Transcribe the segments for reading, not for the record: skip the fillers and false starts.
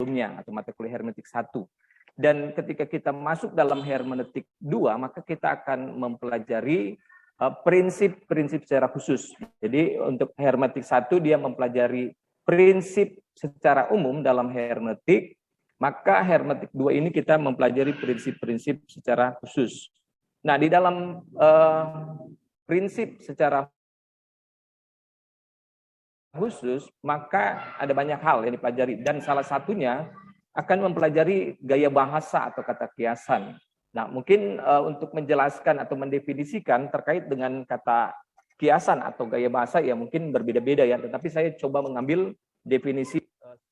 sebelumnya atau mata kuliah hermeneutik 1. Dan ketika kita masuk dalam hermeneutik 2, maka kita akan mempelajari prinsip-prinsip secara khusus. Jadi untuk hermeneutik 1 dia mempelajari prinsip secara umum dalam hermeneutik, maka hermeneutik 2 ini kita mempelajari prinsip-prinsip secara khusus. Nah, di dalam prinsip secara khusus, maka ada banyak hal yang dipelajari, dan salah satunya akan mempelajari gaya bahasa atau kata kiasan. Nah, mungkin untuk menjelaskan atau mendefinisikan terkait dengan kata kiasan atau gaya bahasa ya mungkin berbeda-beda ya, tetapi saya coba mengambil definisi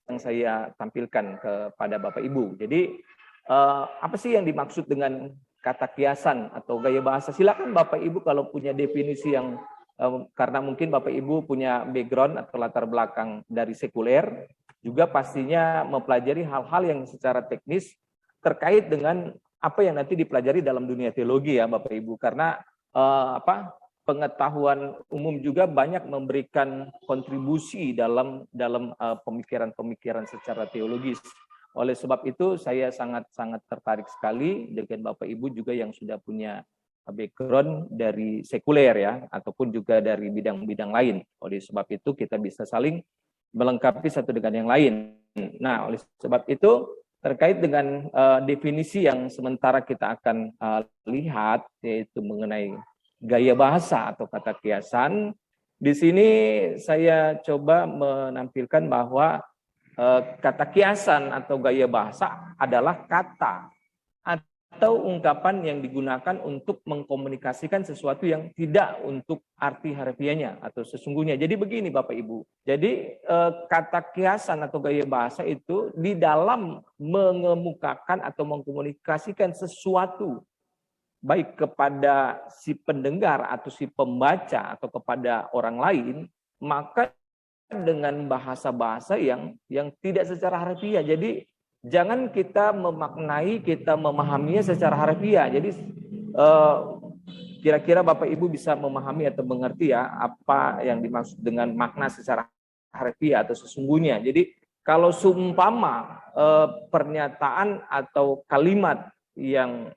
yang saya tampilkan kepada Bapak Ibu. Jadi apa sih yang dimaksud dengan kata kiasan atau gaya bahasa? Silakan Bapak Ibu kalau punya definisi yang karena mungkin Bapak Ibu punya background atau latar belakang dari sekuler, juga pastinya mempelajari hal-hal yang secara teknis terkait dengan apa yang nanti dipelajari dalam dunia teologi ya Bapak Ibu, karena pengetahuan umum juga banyak memberikan kontribusi dalam pemikiran-pemikiran secara teologis. Oleh sebab itu saya sangat tertarik sekali dengan Bapak Ibu juga yang sudah punya background dari sekuler ya, ataupun juga dari bidang-bidang lain. Oleh sebab itu kita bisa saling melengkapi satu dengan yang lain. Nah, oleh sebab itu terkait dengan definisi yang sementara kita akan lihat, yaitu mengenai gaya bahasa atau kata kiasan. Di sini saya coba menampilkan bahwa kata kiasan atau gaya bahasa adalah kata atau ungkapan yang digunakan untuk mengkomunikasikan sesuatu yang tidak untuk arti harfiahnya atau sesungguhnya. Jadi begini Bapak Ibu, jadi kata kiasan atau gaya bahasa itu di dalam mengemukakan atau mengkomunikasikan sesuatu baik kepada si pendengar atau si pembaca atau kepada orang lain, maka dengan bahasa-bahasa yang tidak secara harfiah. Jadi jangan kita memaknai, kita memahaminya secara harfiah. Jadi kira-kira Bapak Ibu bisa memahami atau mengerti ya apa yang dimaksud dengan makna secara harfiah atau sesungguhnya. Jadi kalau seumpama pernyataan atau kalimat yang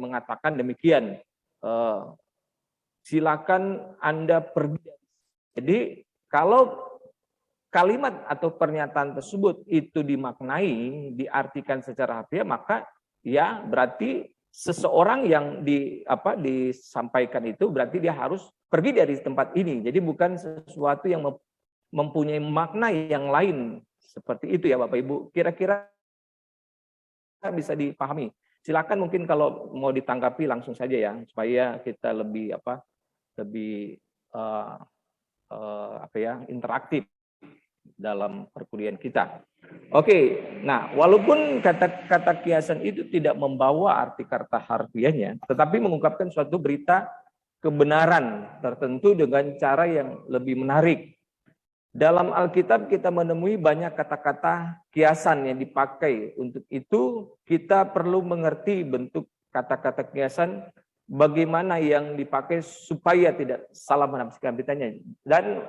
mengatakan demikian, silakan Anda pergi. Jadi kalau kalimat atau pernyataan tersebut itu dimaknai, diartikan secara harfiah, maka ya berarti seseorang yang disampaikan itu berarti dia harus pergi dari tempat ini. Jadi bukan sesuatu yang mempunyai makna yang lain seperti itu ya Bapak Ibu. Kira-kira bisa dipahami. Silakan mungkin kalau mau ditanggapi langsung saja ya, supaya kita lebih interaktif dalam perkuliahan kita. Oke, nah walaupun kata kiasan itu tidak membawa arti kata harfiahnya, tetapi mengungkapkan suatu berita kebenaran tertentu dengan cara yang lebih menarik. Dalam Alkitab kita menemui banyak kata-kata kiasan yang dipakai. Untuk itu kita perlu mengerti bentuk kata-kata kiasan, bagaimana yang dipakai supaya tidak salah menafsirkan beritanya. Dan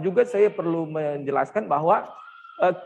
juga saya perlu menjelaskan bahwa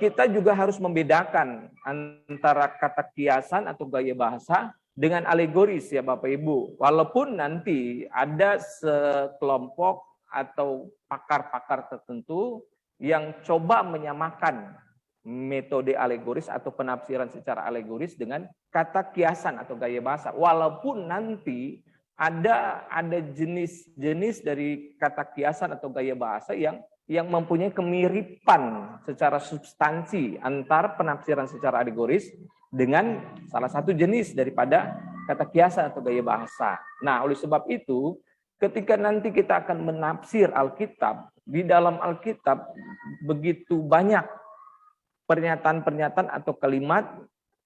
kita juga harus membedakan antara kata kiasan atau gaya bahasa dengan alegoris ya Bapak Ibu. Walaupun nanti ada sekelompok atau pakar-pakar tertentu yang coba menyamakan metode alegoris atau penafsiran secara alegoris dengan kata kiasan atau gaya bahasa. Walaupun nanti ada jenis-jenis dari kata kiasan atau gaya bahasa yang mempunyai kemiripan secara substansi antara penafsiran secara alegoris dengan salah satu jenis daripada kata kiasan atau gaya bahasa. Nah, oleh sebab itu, ketika nanti kita akan menafsir Alkitab, di dalam Alkitab begitu banyak pernyataan-pernyataan atau kalimat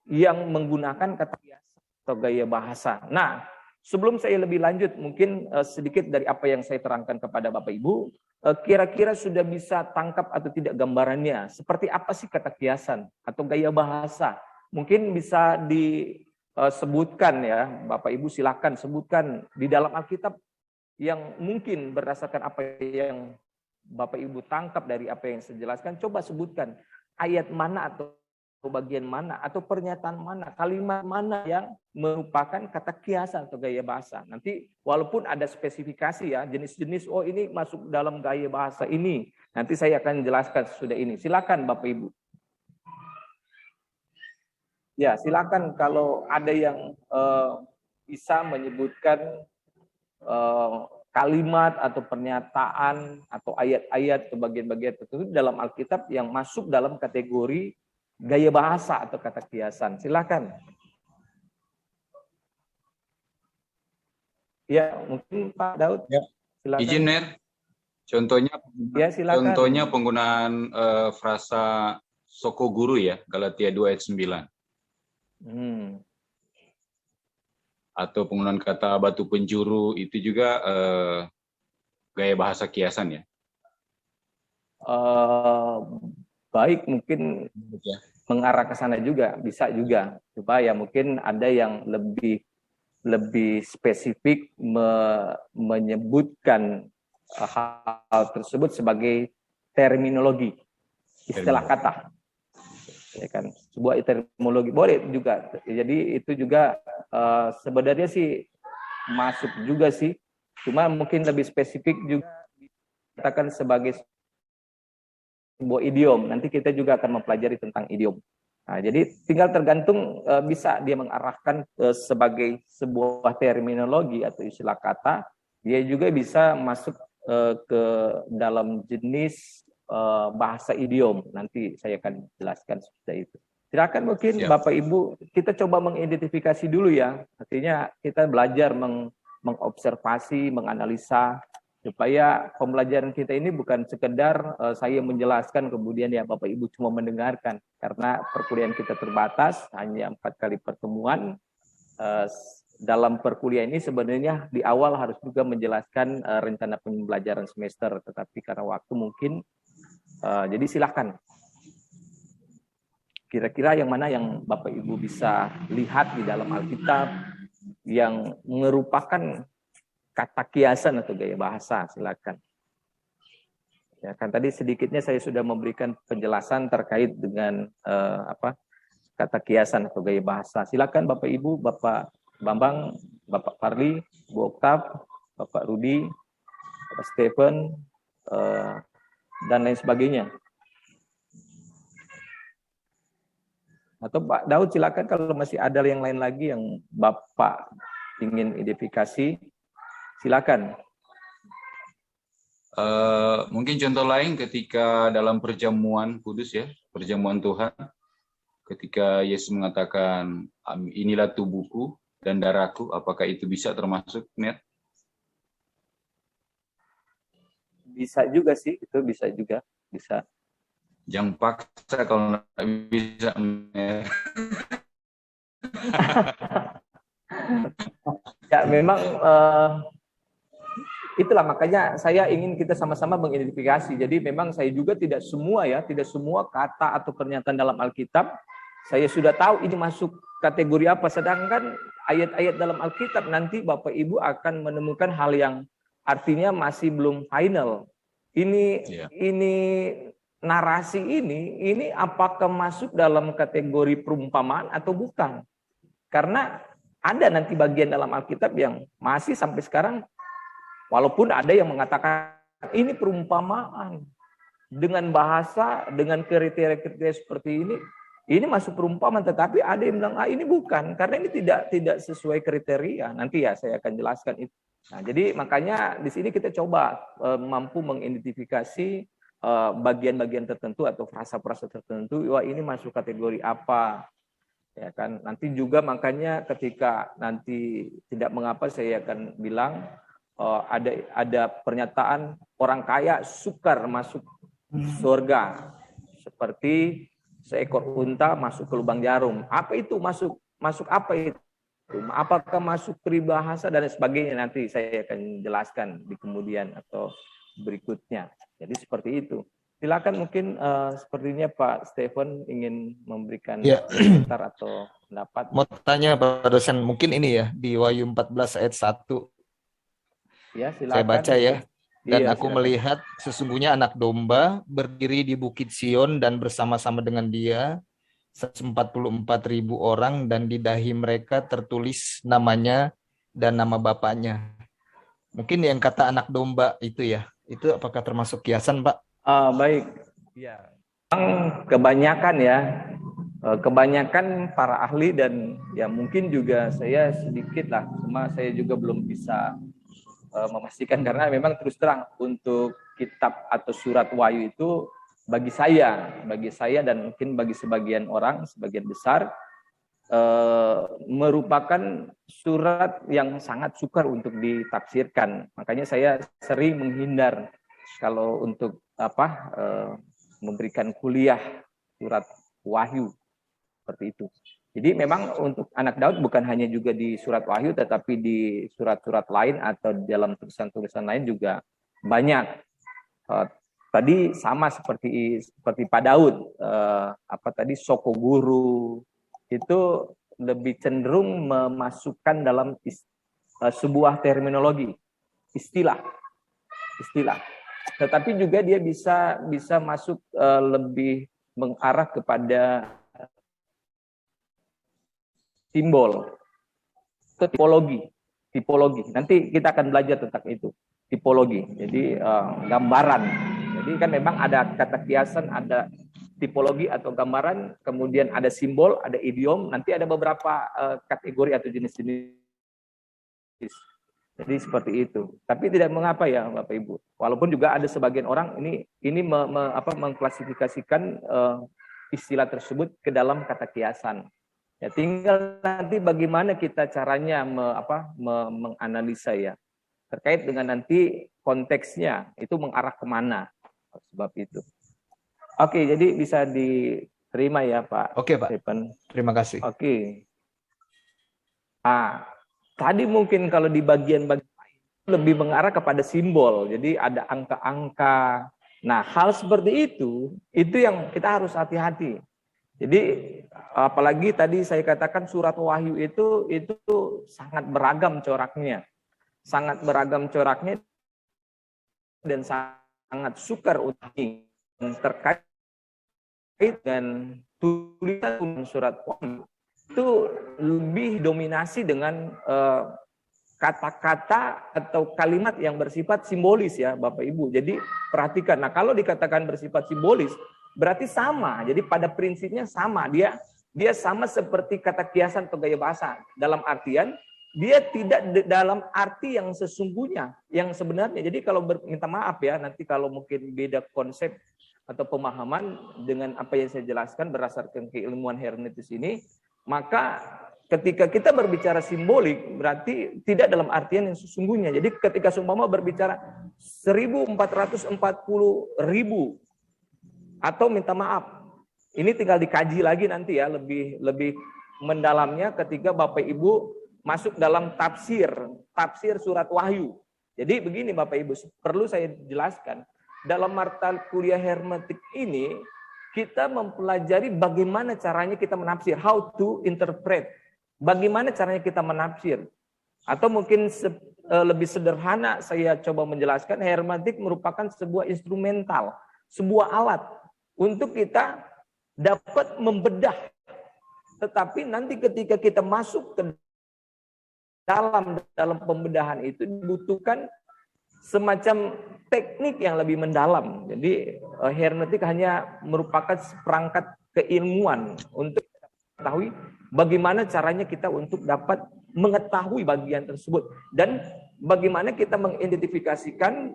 yang menggunakan kata kiasan atau gaya bahasa. Nah, sebelum saya lebih lanjut, mungkin sedikit dari apa yang saya terangkan kepada Bapak Ibu, kira-kira sudah bisa tangkap atau tidak gambarannya? Seperti apa sih kata kiasan atau gaya bahasa? Mungkin bisa disebutkan ya, Bapak Ibu silakan sebutkan di dalam Alkitab yang mungkin berdasarkan apa yang Bapak Ibu tangkap dari apa yang saya jelaskan, coba sebutkan ayat mana atau bagian mana atau pernyataan mana, kalimat mana yang merupakan kata kiasan atau gaya bahasa. Nanti walaupun ada spesifikasi ya, jenis-jenis, oh ini masuk dalam gaya bahasa ini. Nanti saya akan jelaskan sesudah ini. Silakan Bapak Ibu. Ya, silakan kalau ada yang bisa menyebutkan kalimat atau pernyataan atau ayat-ayat atau bagian-bagian tertentu dalam Alkitab yang masuk dalam kategori gaya bahasa atau kata kiasan. Silakan. Ya, mungkin Pak Daud. Ya. Silakan. Izin, Mer. Contohnya penggunaan frasa soko guru ya, Galatia 2 ayat 9. Atau penggunaan kata batu penjuru itu juga gaya bahasa kiasan ya. Baik, mungkin mengarah ke sana juga, bisa juga. Supaya mungkin ada yang lebih spesifik menyebutkan hal tersebut sebagai terminologi, istilah kata. Ya kan, sebuah terminologi boleh juga. Jadi itu juga sebenarnya sih masuk juga sih. Cuma mungkin lebih spesifik juga dikatakan sebagai sebuah idiom. Nanti kita juga akan mempelajari tentang idiom. Nah, jadi tinggal tergantung bisa dia mengarahkan sebagai sebuah terminologi atau istilah kata. Dia juga bisa masuk ke dalam jenis bahasa idiom. Nanti saya akan jelaskan seperti itu. Silakan mungkin Bapak Ibu, kita coba mengidentifikasi dulu ya. Artinya kita belajar mengobservasi, menganalisa, supaya pembelajaran kita ini bukan sekedar saya menjelaskan kemudian ya Bapak Ibu cuma mendengarkan. Karena perkuliahan kita terbatas, hanya 4 kali pertemuan. Dalam perkuliahan ini sebenarnya di awal harus juga menjelaskan rencana pembelajaran semester. Tetapi karena waktu mungkin, jadi silakan. Kira-kira yang mana yang Bapak Ibu bisa lihat di dalam Alkitab yang merupakan kata kiasan atau gaya bahasa, silakan. Ya kan tadi sedikitnya saya sudah memberikan penjelasan terkait dengan kata kiasan atau gaya bahasa. Silakan Bapak Ibu, Bapak Bambang, Bapak Farli, Bu Oktav, Bapak Rudi, Bapak Stephen, dan lain sebagainya. Atau Pak Daud silakan kalau masih ada yang lain lagi yang Bapak ingin identifikasi. Silakan. Mungkin contoh lain ketika dalam perjamuan kudus ya, perjamuan Tuhan, ketika Yesus mengatakan inilah tubuhku dan darahku, apakah itu bisa termasuk net? Bisa juga sih, itu bisa juga, bisa. Jangan paksa kalau nggak bisa. Ya memang itulah makanya saya ingin kita sama-sama mengidentifikasi. Jadi memang saya juga tidak semua kata atau pernyataan dalam Alkitab saya sudah tahu ini masuk kategori apa. Sedangkan ayat-ayat dalam Alkitab nanti Bapak Ibu akan menemukan hal yang artinya masih belum final. Ini narasi ini apakah masuk dalam kategori perumpamaan atau bukan? Karena ada nanti bagian dalam Alkitab yang masih sampai sekarang, walaupun ada yang mengatakan ini perumpamaan dengan bahasa, dengan kriteria-kriteria seperti ini masuk perumpamaan, tetapi ada yang bilang ini bukan, karena ini tidak sesuai kriteria. Nanti ya saya akan jelaskan itu. Nah, jadi makanya di sini kita coba mampu mengidentifikasi bagian-bagian tertentu atau frasa-frasa tertentu. Wah ini masuk kategori apa? Ya kan. Nanti juga makanya ketika nanti tidak mengapa saya akan bilang ada pernyataan orang kaya sukar masuk surga seperti seekor unta masuk ke lubang jarum. Apa itu masuk apa itu? Apakah masuk peribahasa dan sebagainya, nanti saya akan jelaskan di kemudian atau berikutnya. Jadi seperti itu. Silakan mungkin sepertinya Pak Stephen ingin memberikan komentar atau pendapat. Mau tanya Pak dosen, mungkin ini ya di Wahyu 14 ayat 1. Ya, silakan. Saya baca ya. Dan iya, aku silakan. melihat sesungguhnya anak domba berdiri di bukit Sion dan bersama-sama dengan dia 144.000 orang dan di dahi mereka tertulis namanya dan nama bapaknya. Mungkin yang kata anak domba itu ya, itu apakah termasuk kiasan, Pak? Baik. Ya. Kebanyakan ya, kebanyakan para ahli dan ya mungkin juga saya sedikit lah, cuma saya juga belum bisa memastikan karena memang terus terang untuk kitab atau surat Wahyu itu bagi saya dan mungkin bagi sebagian orang, sebagian besar merupakan surat yang sangat sukar untuk ditafsirkan. Makanya saya sering menghindar kalau untuk memberikan kuliah surat Wahyu seperti itu. Jadi memang untuk anak Daud bukan hanya juga di surat Wahyu, tetapi di surat-surat lain atau dalam tulisan-tulisan lain juga banyak. Tadi sama seperti Pak Daud, Soko Guru itu lebih cenderung memasukkan dalam sebuah terminologi, istilah. Tetapi juga dia bisa masuk lebih mengarah kepada simbol, tipologi. Nanti kita akan belajar tentang itu, tipologi. Jadi gambaran. Jadi kan memang ada kata kiasan, ada tipologi atau gambaran, kemudian ada simbol, ada idiom, nanti ada beberapa kategori atau jenis-jenis. Jadi seperti itu. Tapi tidak mengapa ya Bapak Ibu. Walaupun juga ada sebagian orang ini mengklasifikasikan istilah tersebut ke dalam kata kiasan. Ya tinggal nanti bagaimana kita caranya menganalisa ya. Terkait dengan nanti konteksnya itu mengarah kemana. Sebab itu. Oke, jadi bisa diterima ya Pak. Oke Pak. Stephen. Terima kasih. Oke. Tadi mungkin kalau di bagian lebih mengarah kepada simbol. Jadi ada angka-angka. Nah, hal seperti itu yang kita harus hati-hati. Jadi apalagi tadi saya katakan surat Wahyu itu sangat beragam coraknya. Dan sangat sukar untuk terkait dengan tulisan surat Wahyu itu lebih dominasi dengan kata-kata atau kalimat yang bersifat simbolis ya Bapak Ibu. Jadi perhatikan. Nah, kalau dikatakan bersifat simbolis berarti sama. Jadi pada prinsipnya sama. Dia sama seperti kata kiasan atau gaya bahasa. Dalam artian dia tidak dalam arti yang sesungguhnya, yang sebenarnya. Jadi kalau minta maaf ya, nanti kalau mungkin beda konsep atau pemahaman dengan apa yang saya jelaskan berdasarkan keilmuan hermeneutis ini, maka ketika kita berbicara simbolik berarti tidak dalam artian yang sesungguhnya. Jadi ketika seumpama berbicara 1.440.000 atau minta maaf, ini tinggal dikaji lagi nanti ya lebih mendalamnya ketika Bapak Ibu masuk dalam tafsir surat Wahyu. Jadi begini Bapak Ibu, perlu saya jelaskan. Dalam mata kuliah hermeneutik ini, kita mempelajari bagaimana caranya kita menafsir, how to interpret. Bagaimana caranya kita menafsir. Atau mungkin lebih sederhana saya coba menjelaskan, hermeneutik merupakan sebuah instrumental, sebuah alat untuk kita dapat membedah. Tetapi nanti ketika kita masuk ke dalam pembedahan itu dibutuhkan semacam teknik yang lebih mendalam. Jadi hermeneutik hanya merupakan perangkat keilmuan untuk mengetahui bagaimana caranya kita untuk dapat mengetahui bagian tersebut dan bagaimana kita mengidentifikasikan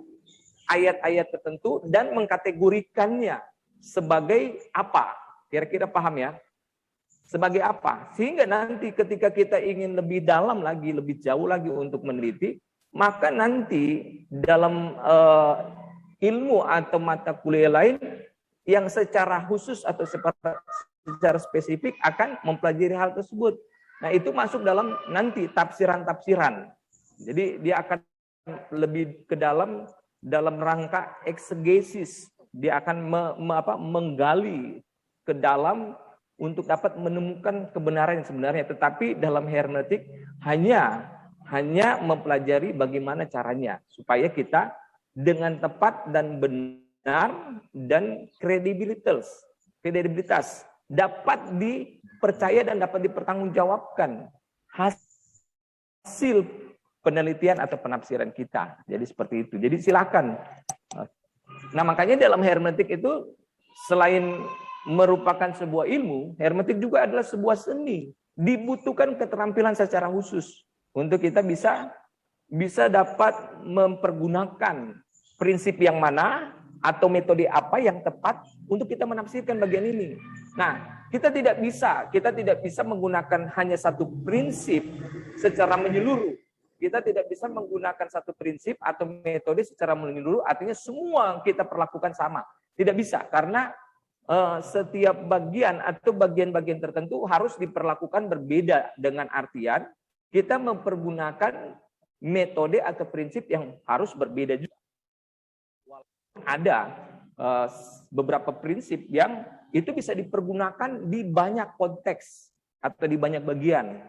ayat-ayat tertentu dan mengkategorikannya sebagai apa. Kira-kira paham ya? Sebagai apa? Sehingga nanti ketika kita ingin lebih dalam lagi, lebih jauh lagi untuk meneliti, maka nanti dalam ilmu atau mata kuliah lain yang secara khusus atau secara spesifik akan mempelajari hal tersebut. Nah, itu masuk dalam nanti tafsiran-tafsiran. Jadi dia akan lebih ke dalam rangka eksegesis. Dia akan menggali ke dalam untuk dapat menemukan kebenaran yang sebenarnya. Tetapi dalam hermeneutik hanya mempelajari bagaimana caranya supaya kita dengan tepat dan benar dan kredibilitas dapat dipercaya dan dapat dipertanggungjawabkan hasil penelitian atau penafsiran kita. Jadi seperti itu. Jadi silakan. Nah, makanya dalam hermeneutik itu selain merupakan sebuah ilmu, hermeneutik juga adalah sebuah seni. Dibutuhkan keterampilan secara khusus untuk kita bisa dapat mempergunakan prinsip yang mana atau metode apa yang tepat untuk kita menafsirkan bagian ini. Nah, kita tidak bisa menggunakan hanya satu prinsip secara menyeluruh. Kita tidak bisa menggunakan satu prinsip atau metode secara menyeluruh, artinya semua kita perlakukan sama. Tidak bisa, karena setiap bagian atau bagian-bagian tertentu harus diperlakukan berbeda, dengan artian kita mempergunakan metode atau prinsip yang harus berbeda juga. Ada beberapa prinsip yang itu bisa dipergunakan di banyak konteks atau di banyak bagian,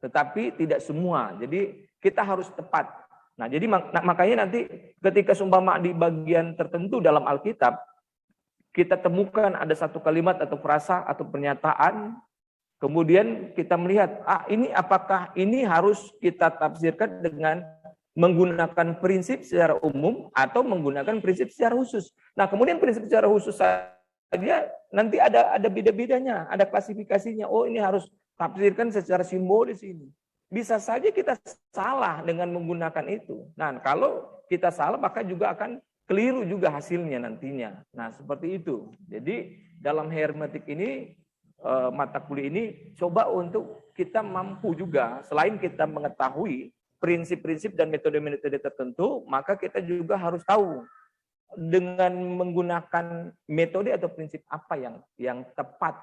tetapi tidak semua. Jadi kita harus tepat. Nah, jadi makanya nanti ketika seumpama di bagian tertentu dalam Alkitab kita temukan ada satu kalimat atau frasa atau pernyataan, kemudian kita melihat, ini apakah ini harus kita tafsirkan dengan menggunakan prinsip secara umum atau menggunakan prinsip secara khusus. Nah, kemudian prinsip secara khusus saja nanti ada beda-bedanya, ada klasifikasinya. Oh, ini harus tafsirkan secara simbolis ini. Bisa saja kita salah dengan menggunakan itu. Nah, kalau kita salah maka juga akan keliru juga hasilnya nantinya. Nah, seperti itu. Jadi dalam hermeneutik ini, mata kuliah ini coba untuk kita mampu juga, selain kita mengetahui prinsip-prinsip dan metode-metode tertentu, maka kita juga harus tahu dengan menggunakan metode atau prinsip apa yang tepat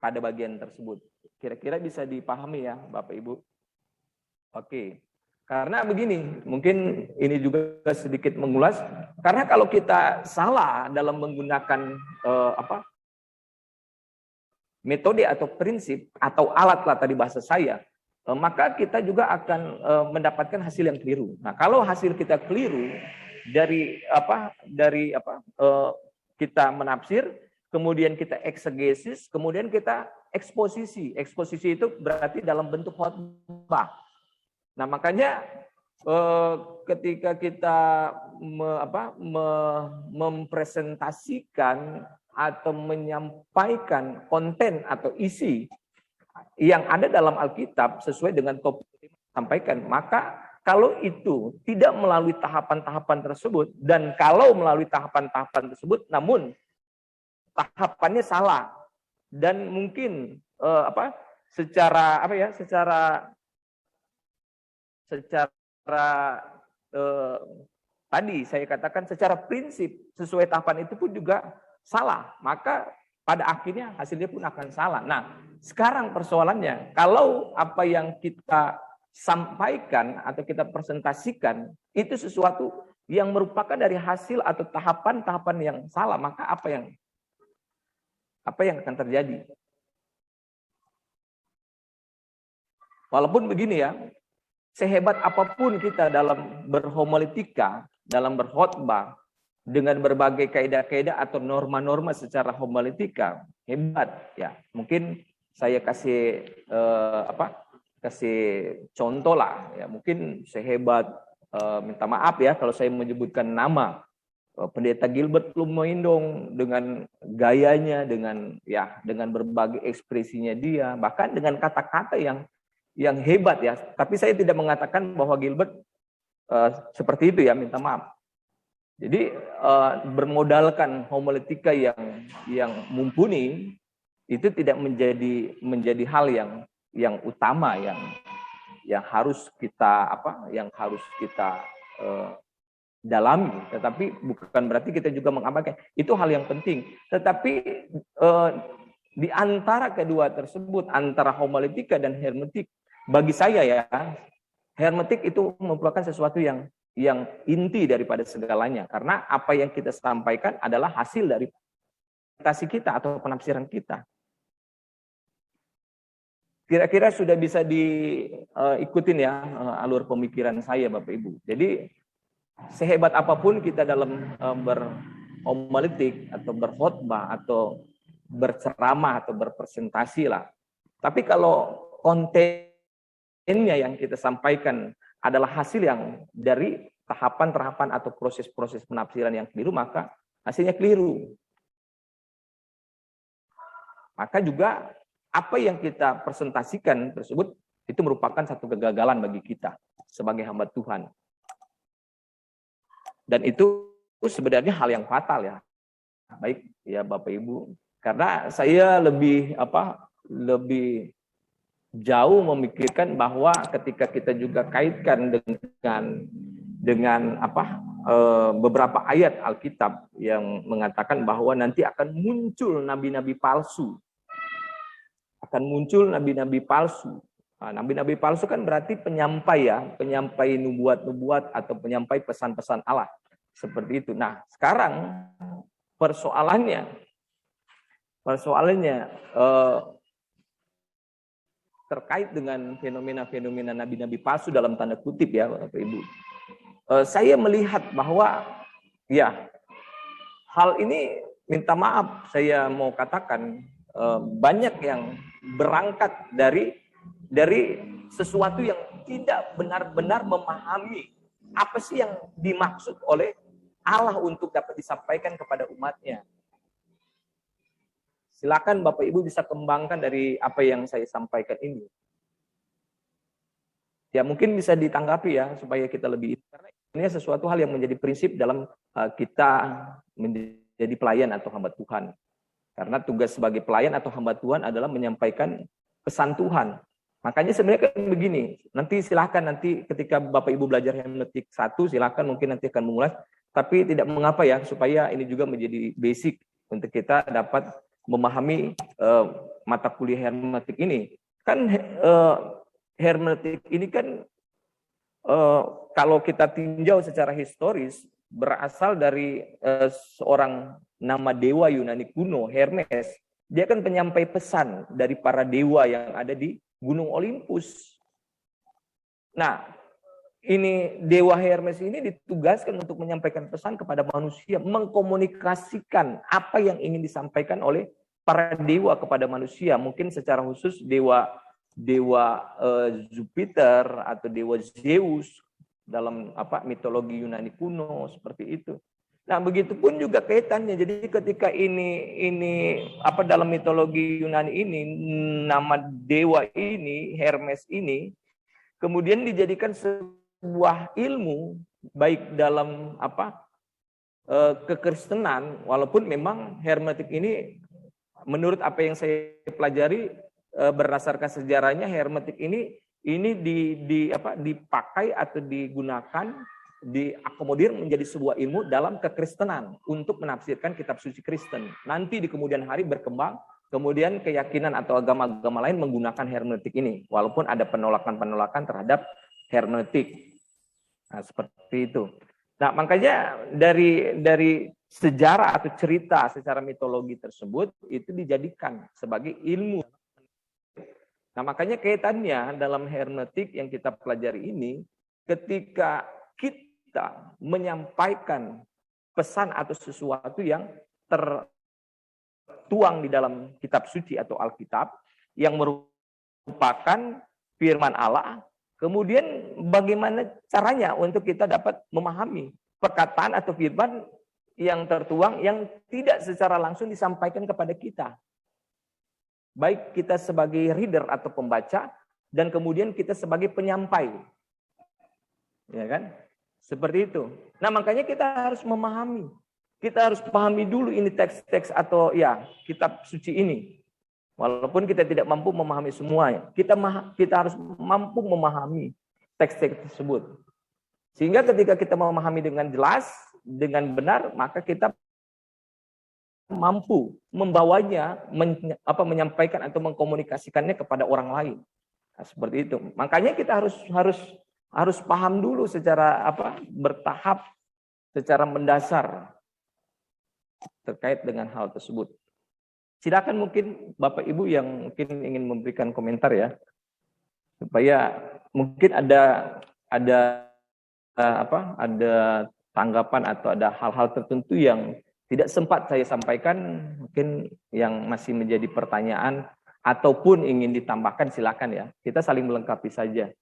pada bagian tersebut. Kira-kira bisa dipahami ya, Bapak Ibu? Oke. Karena begini, mungkin ini juga sedikit mengulas, karena kalau kita salah dalam menggunakan metode atau prinsip atau alat lah tadi bahasa saya, maka kita juga akan mendapatkan hasil yang keliru. Nah, kalau hasil kita keliru dari kita menafsir, kemudian kita eksegesis, kemudian kita eksposisi. Eksposisi itu berarti dalam bentuk khotbah. Nah, makanya ketika kita mempresentasikan atau menyampaikan konten atau isi yang ada dalam Alkitab sesuai dengan topik yang disampaikan, maka kalau itu tidak melalui tahapan-tahapan tersebut, dan kalau melalui tahapan-tahapan tersebut namun tahapannya salah dan mungkin secara tadi saya katakan secara prinsip sesuai tahapan itu pun juga salah, maka pada akhirnya hasilnya pun akan salah. Nah, sekarang persoalannya, kalau apa yang kita sampaikan atau kita presentasikan itu sesuatu yang merupakan dari hasil atau tahapan-tahapan yang salah, maka apa yang akan terjadi? Walaupun begini ya, sehebat apapun kita dalam berhomiletika, dalam berkhotbah, dengan berbagai kaidah-kaidah atau norma-norma secara homiletika, hebat ya. Mungkin saya kasih contoh lah ya. Mungkin sehebat minta maaf ya kalau saya menyebutkan nama Pendeta Gilbert Lumoindong dengan gayanya, dengan berbagai ekspresinya dia, bahkan dengan kata-kata yang hebat ya. Tapi saya tidak mengatakan bahwa Gilbert seperti itu ya, minta maaf. Jadi bermodalkan homiletika yang mumpuni itu tidak menjadi hal yang utama yang harus kita dalami. Tetapi bukan berarti kita juga mengabaikan. Itu hal yang penting. Tetapi di antara kedua tersebut, antara homiletika dan hermeneutik, bagi saya ya, hermeneutik itu merupakan sesuatu yang inti daripada segalanya, karena apa yang kita sampaikan adalah hasil dari interpretasi kita atau penafsiran kita. Kira-kira sudah bisa diikutin ya alur pemikiran saya, Bapak Ibu. Jadi sehebat apapun kita dalam berhomiletik atau berkhotbah atau berceramah atau berpresentasi lah. Tapi kalau kontennya yang kita sampaikan adalah hasil yang dari tahapan-tahapan atau proses-proses penafsiran yang keliru, maka hasilnya keliru. Maka juga apa yang kita presentasikan tersebut itu merupakan satu kegagalan bagi kita sebagai hamba Tuhan. Dan itu sebenarnya hal yang fatal ya. Baik ya Bapak Ibu, karena saya lebih jauh memikirkan bahwa ketika kita juga kaitkan dengan beberapa ayat Alkitab yang mengatakan bahwa nanti akan muncul nabi-nabi palsu. Nah, nabi-nabi palsu kan berarti penyampai nubuat-nubuat atau penyampai pesan-pesan Allah. Seperti itu. Nah, sekarang persoalannya terkait dengan fenomena-fenomena nabi-nabi palsu dalam tanda kutip ya Bapak Ibu. Saya melihat bahwa ya hal ini, minta maaf saya mau katakan, banyak yang berangkat dari sesuatu yang tidak benar-benar memahami apa sih yang dimaksud oleh Allah untuk dapat disampaikan kepada umatnya. Silakan Bapak Ibu bisa kembangkan dari apa yang saya sampaikan ini. Ya mungkin bisa ditanggapi ya supaya kita lebih, karena ini sesuatu hal yang menjadi prinsip dalam kita menjadi pelayan atau hamba Tuhan. Karena tugas sebagai pelayan atau hamba Tuhan adalah menyampaikan pesan Tuhan. Makanya sebenarnya kan begini, nanti silahkan nanti ketika Bapak Ibu belajar hermeneutik 1, silahkan mungkin nanti akan mengulas, tapi tidak mengapa ya, supaya ini juga menjadi basic untuk kita dapat memahami mata kuliah hermeneutik ini. Kan hermeneutik ini kan kalau kita tinjau secara historis, berasal dari seorang nama dewa Yunani kuno, Hermes. Dia kan penyampai pesan dari para dewa yang ada di Gunung Olympus. Nah, ini dewa Hermes ini ditugaskan untuk menyampaikan pesan kepada manusia, mengkomunikasikan apa yang ingin disampaikan oleh para dewa kepada manusia. Mungkin secara khusus dewa Jupiter atau dewa Zeus dalam mitologi Yunani kuno seperti itu. Nah, begitupun juga kaitannya. Jadi ketika ini dalam mitologi Yunani ini, nama dewa ini, Hermes ini, kemudian dijadikan sebuah ilmu, baik dalam kekristenan, walaupun memang hermeneutik ini, menurut apa yang saya pelajari berdasarkan sejarahnya, hermeneutik ini dipakai atau digunakan, diakomodir menjadi sebuah ilmu dalam kekristenan untuk menafsirkan kitab suci Kristen. Nanti di kemudian hari berkembang, kemudian keyakinan atau agama-agama lain menggunakan hermeneutik ini, walaupun ada penolakan-penolakan terhadap hermeneutik. Nah, seperti itu. Nah, makanya dari sejarah atau cerita secara mitologi tersebut itu dijadikan sebagai ilmu. Nah, makanya kaitannya dalam hermeneutik yang kita pelajari ini, ketika kita menyampaikan pesan atau sesuatu yang tertuang di dalam kitab suci atau Alkitab yang merupakan firman Allah, kemudian bagaimana caranya untuk kita dapat memahami perkataan atau firman yang tertuang yang tidak secara langsung disampaikan kepada kita. Baik kita sebagai reader atau pembaca, dan kemudian kita sebagai penyampai. Ya kan? Seperti itu. Nah, makanya kita harus memahami. Kita harus pahami dulu ini teks-teks atau ya kitab suci ini. Walaupun kita tidak mampu memahami semuanya, kita harus mampu memahami teks-teks tersebut. Sehingga ketika kita memahami dengan jelas, dengan benar, maka kita mampu membawanya, menyampaikan atau mengkomunikasikannya kepada orang lain. Nah, seperti itu. Makanya kita harus paham dulu secara bertahap, secara mendasar terkait dengan hal tersebut. Silakan mungkin Bapak Ibu yang mungkin ingin memberikan komentar ya, supaya mungkin ada tanggapan atau ada hal-hal tertentu yang tidak sempat saya sampaikan, mungkin yang masih menjadi pertanyaan ataupun ingin ditambahkan silakan ya. Kita saling melengkapi saja.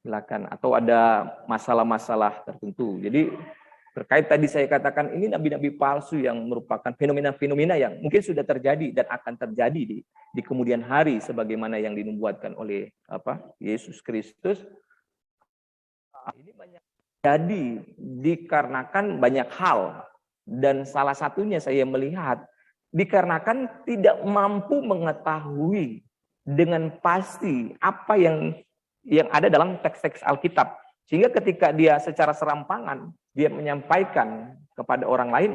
Silakan. Atau ada masalah-masalah tertentu. Jadi terkait tadi saya katakan ini nabi-nabi palsu yang merupakan fenomena-fenomena yang mungkin sudah terjadi dan akan terjadi di kemudian hari sebagaimana yang dinubuatkan oleh Yesus Kristus. Ini banyak jadi dikarenakan banyak hal. Dan salah satunya saya melihat dikarenakan tidak mampu mengetahui dengan pasti apa yang ada dalam teks-teks Alkitab. Sehingga ketika dia secara serampangan dia menyampaikan kepada orang lain,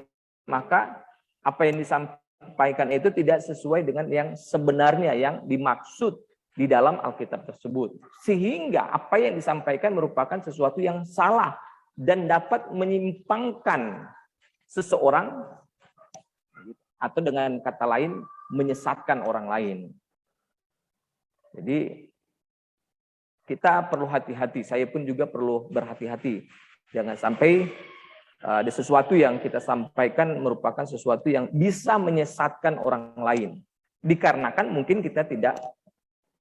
maka apa yang disampaikan itu tidak sesuai dengan yang sebenarnya yang dimaksud di dalam Alkitab tersebut. Sehingga apa yang disampaikan merupakan sesuatu yang salah dan dapat menyimpangkan seseorang, atau dengan kata lain menyesatkan orang lain. Jadi kita perlu hati-hati, saya pun juga perlu berhati-hati. Jangan sampai ada sesuatu yang kita sampaikan merupakan sesuatu yang bisa menyesatkan orang lain. Dikarenakan mungkin kita tidak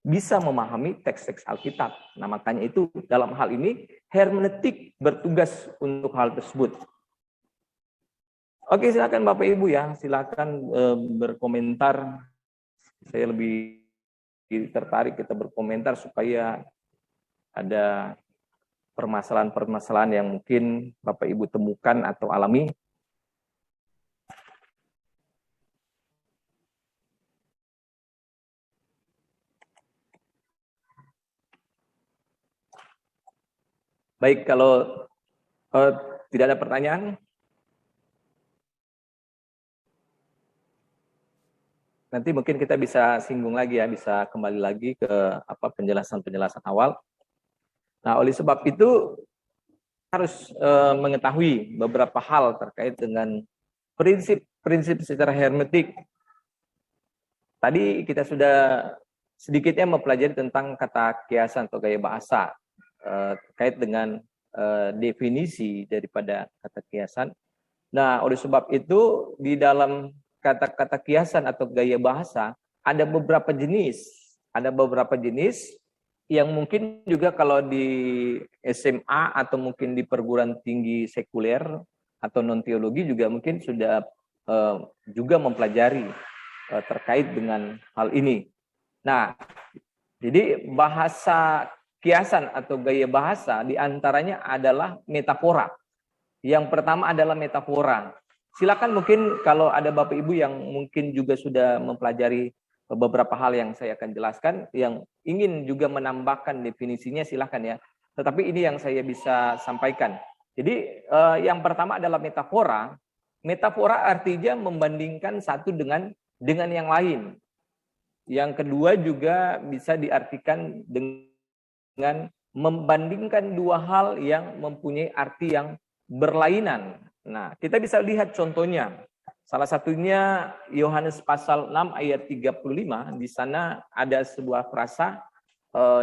bisa memahami teks-teks Alkitab. Nah, makanya itu dalam hal ini hermeneutik bertugas untuk hal tersebut. Oke, silakan Bapak Ibu ya, silakan berkomentar. Saya lebih tertarik kita berkomentar supaya ada permasalahan-permasalahan yang mungkin Bapak Ibu temukan atau alami. Baik, kalau tidak ada pertanyaan, nanti mungkin kita bisa singgung lagi ya, bisa kembali lagi ke penjelasan-penjelasan awal. Nah, oleh sebab itu harus mengetahui beberapa hal terkait dengan prinsip-prinsip secara hermeneutik. Tadi kita sudah sedikitnya mempelajari tentang kata kiasan atau gaya bahasa terkait dengan definisi daripada kata kiasan. Nah, oleh sebab itu di dalam kata-kata kiasan atau gaya bahasa ada beberapa jenis. Ada beberapa jenis yang mungkin juga kalau di SMA atau mungkin di perguruan tinggi sekuler atau non teologi juga mungkin sudah juga mempelajari terkait dengan hal ini. Nah, jadi bahasa kiasan atau gaya bahasa diantaranya adalah metafora. Yang pertama adalah metafora. Silakan mungkin kalau ada Bapak Ibu yang mungkin juga sudah mempelajari beberapa hal yang saya akan jelaskan, yang ingin juga menambahkan definisinya silakan ya. Tetapi ini yang saya bisa sampaikan. Jadi yang pertama adalah metafora. Metafora artinya membandingkan satu dengan yang lain. Yang kedua juga bisa diartikan dengan membandingkan dua hal yang mempunyai arti yang berlainan. Nah, kita bisa lihat contohnya. Salah satunya Yohanes pasal 6 ayat 35. Di sana ada sebuah frasa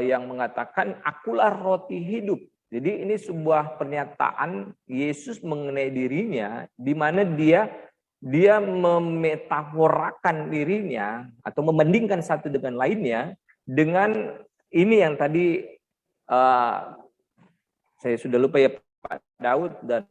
yang mengatakan, akulah roti hidup. Jadi ini sebuah pernyataan Yesus mengenai dirinya, di mana dia memetaforakan dirinya atau membandingkan satu dengan lainnya dengan ini yang tadi saya sudah lupa ya, Pak Daud dan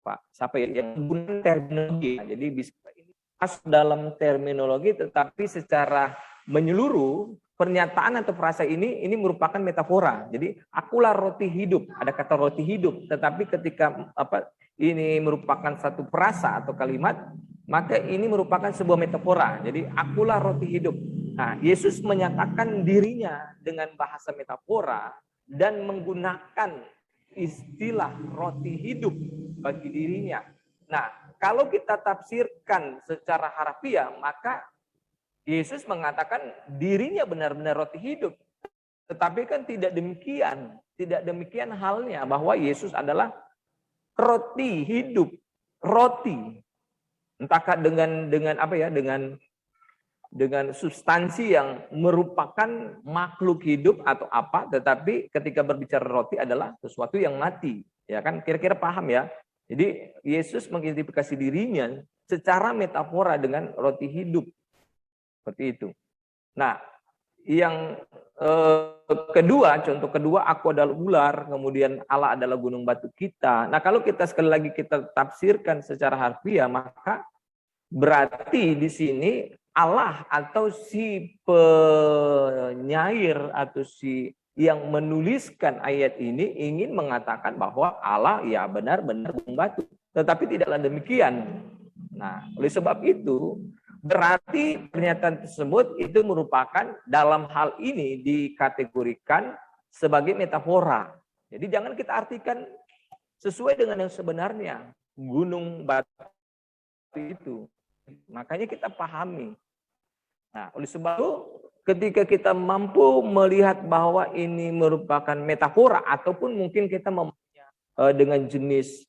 Pak siapa ya yang menggunakan terminologi. Jadi bisa ini pas dalam terminologi, tetapi secara menyeluruh pernyataan atau frasa ini merupakan metafora. Jadi akulah roti hidup, ada kata roti hidup, tetapi ketika ini merupakan satu frasa atau kalimat, maka ini merupakan sebuah metafora. Jadi akulah roti hidup. Nah, Yesus menyatakan dirinya dengan bahasa metafora dan menggunakan istilah roti hidup bagi dirinya. Nah, kalau kita tafsirkan secara harfiah, maka Yesus mengatakan dirinya benar-benar roti hidup. Tetapi kan tidak demikian halnya bahwa Yesus adalah roti hidup, roti. Entahkah dengan apa ya, dengan substansi yang merupakan makhluk hidup atau apa, tetapi ketika berbicara roti adalah sesuatu yang mati, ya kan? Kira-kira paham ya? Jadi Yesus mengidentifikasi dirinya secara metafora dengan roti hidup. Seperti itu. Nah, yang kedua, contoh kedua, aku adalah ular, kemudian Allah adalah gunung batu kita. Nah, kalau kita sekali lagi kita tafsirkan secara harfiah, maka berarti di sini Allah atau si penyair atau si yang menuliskan ayat ini ingin mengatakan bahwa Allah ya benar-benar gunung batu. Tetapi tidaklah demikian. Nah, oleh sebab itu berarti pernyataan tersebut itu merupakan dalam hal ini dikategorikan sebagai metafora. Jadi jangan kita artikan sesuai dengan yang sebenarnya gunung batu itu. Makanya kita pahami. Nah, oleh sebab itu ketika kita mampu melihat bahwa ini merupakan metafora ataupun mungkin kita dengan jenis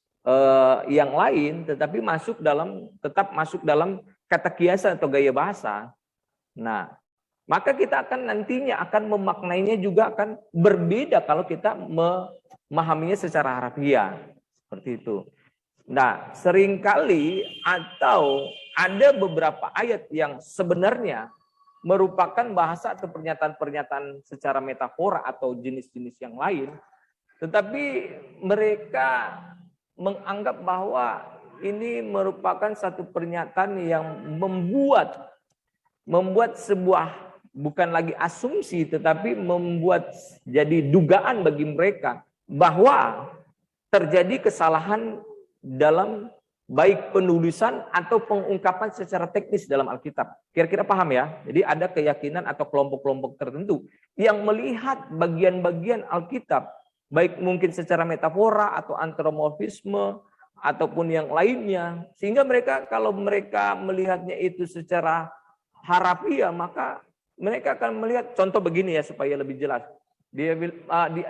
yang lain, tetapi tetap masuk dalam kata kiasan atau gaya bahasa. Nah, maka kita akan nantinya akan memaknainya juga akan berbeda kalau kita memahaminya secara harfiah. Seperti itu. Nah, seringkali atau ada beberapa ayat yang sebenarnya merupakan bahasa atau pernyataan-pernyataan secara metafora atau jenis-jenis yang lain, tetapi mereka menganggap bahwa ini merupakan satu pernyataan yang membuat sebuah bukan lagi asumsi, tetapi membuat jadi dugaan bagi mereka bahwa terjadi kesalahan dalam baik penulisan atau pengungkapan secara teknis dalam Alkitab. Kira-kira paham ya? Jadi ada keyakinan atau kelompok-kelompok tertentu yang melihat bagian-bagian Alkitab, baik mungkin secara metafora atau antropomorfisme, ataupun yang lainnya. Sehingga mereka kalau mereka melihatnya itu secara harfiah, maka mereka akan melihat, contoh begini ya supaya lebih jelas. Di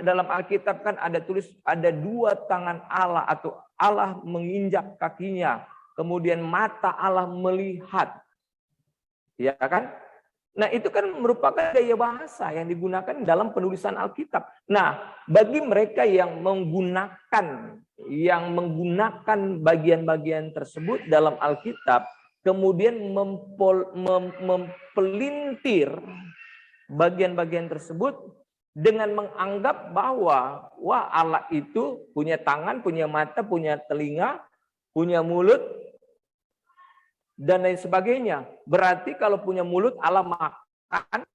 dalam Alkitab kan ada tulis ada dua tangan Allah atau Allah menginjak kakinya, kemudian mata Allah melihat, ya kan? Nah itu kan merupakan gaya bahasa yang digunakan dalam penulisan Alkitab. Nah bagi mereka yang menggunakan bagian-bagian tersebut dalam Alkitab, kemudian mempelintir bagian-bagian tersebut dengan menganggap bahwa wah Allah itu punya tangan, punya mata, punya telinga, punya mulut, dan lain sebagainya. Berarti kalau punya mulut Allah makan.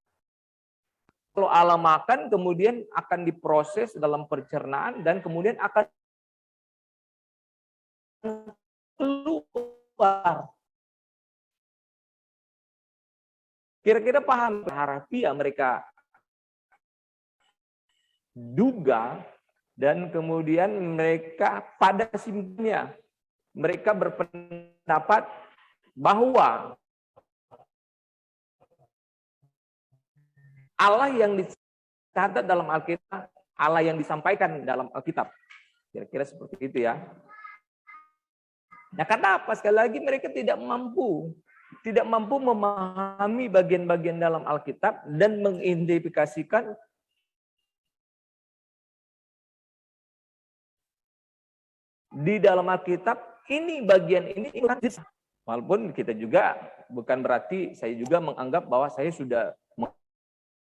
Kalau Allah makan kemudian akan diproses dalam pencernaan dan kemudian akan keluar. Kira-kira paham harfiah mereka duga, dan kemudian mereka pada simpulnya mereka berpendapat bahwa Allah yang dicatat dalam Alkitab, Allah yang disampaikan dalam Alkitab. Kira-kira seperti itu ya. Nah, karena apa? Sekali lagi mereka tidak mampu memahami bagian-bagian dalam Alkitab dan mengidentifikasikan di dalam Alkitab ini bagian ini. Walaupun kita juga bukan berarti saya juga menganggap bahwa saya sudah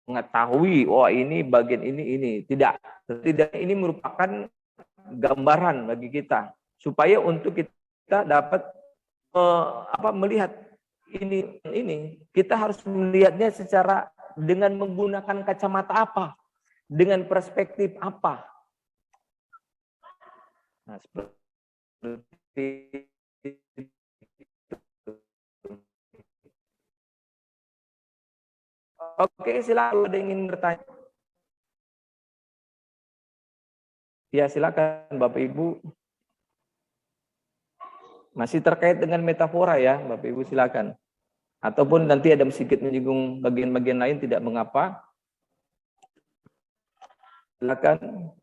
mengetahui ini bagian ini. Tidak, ini merupakan gambaran bagi kita supaya untuk kita dapat melihat ini kita harus melihatnya secara dengan menggunakan kacamata apa, dengan perspektif apa. Nah, seperti itu. Oke, silakan ada yang ingin bertanya. Ya, silakan Bapak Ibu. Masih terkait dengan metafora ya, Bapak Ibu silakan. Ataupun nanti ada sedikit menyinggung bagian-bagian lain tidak mengapa. Silakan.